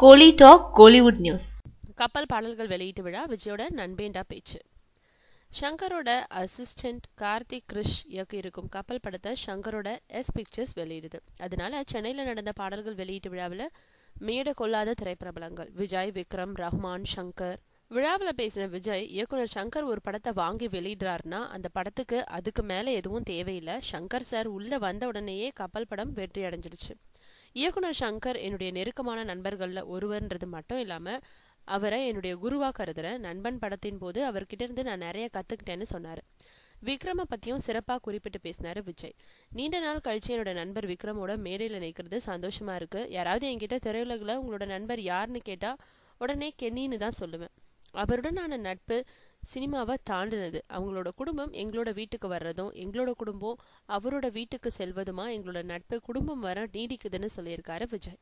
கோலி talk Kollywood news. கப்பல் பாடல்கள் வெளியீட்டு விழா விஜயோட நண்பேண்டா பேச்சு. ஷங்கரோட அசிஸ்டன்ட் கார்த்திக் கிருஷ் இயக்கியிருக்கும் கப்பல் படத்தை ஷங்கரோட எஸ் பிக்சர்ஸ் வெளியிடுது. அதனால சென்னையில் நடந்த பாடல்கள் வெளியீட்டு விழாவில் மேடை கொள்ளாத திரைப்பிரபலங்கள் விஜய், விக்ரம், ரஹ்மான், ஷங்கர். விழாவில் பேசின விஜய், இயக்குனர் ஷங்கர் ஒரு படத்தை வாங்கி வெளியிடுறாருன்னா அந்த படத்துக்கு அதுக்கு மேலே எதுவும் தேவையில்லை. ஷங்கர் சார் உள்ள வந்த உடனேயே கப்பல் படம் வெற்றி அடைஞ்சிடுச்சு. இயக்குனர் ஷங்கர் என்னுடைய நெருக்கமான நண்பர்களில் ஒருவர்ன்றது மட்டும் இல்லாமல் அவரை என்னுடைய குருவா கருதுறேன். நண்பன் படத்தின் போது அவர்கிட்ட இருந்து நான் நிறைய கற்றுக்கிட்டேன்னு சொன்னார். விக்ரமை பற்றியும் சிறப்பாக குறிப்பிட்டு பேசினார் விஜய். நீண்ட நாள் கழிச்சு என்னோட நண்பர் விக்ரமோட மேடையில் நிற்கிறது சந்தோஷமாக இருக்குது. யாராவது என்கிட்ட திரையுலகில் உங்களோட நண்பர் யாருன்னு கேட்டால் உடனே கென்னின்னு தான் சொல்லுவேன். அவருடனான நட்பு சினிமாவை தாண்டினது. அவங்களோட குடும்பம் எங்களோட வீட்டுக்கு வர்றதும் எங்களோட குடும்பம் அவரோட வீட்டுக்கு செல்வதுமா எங்களோட நட்பு குடும்பம் வர நீடிக்குதுன்னு சொல்லியிருக்காரு விஜய்.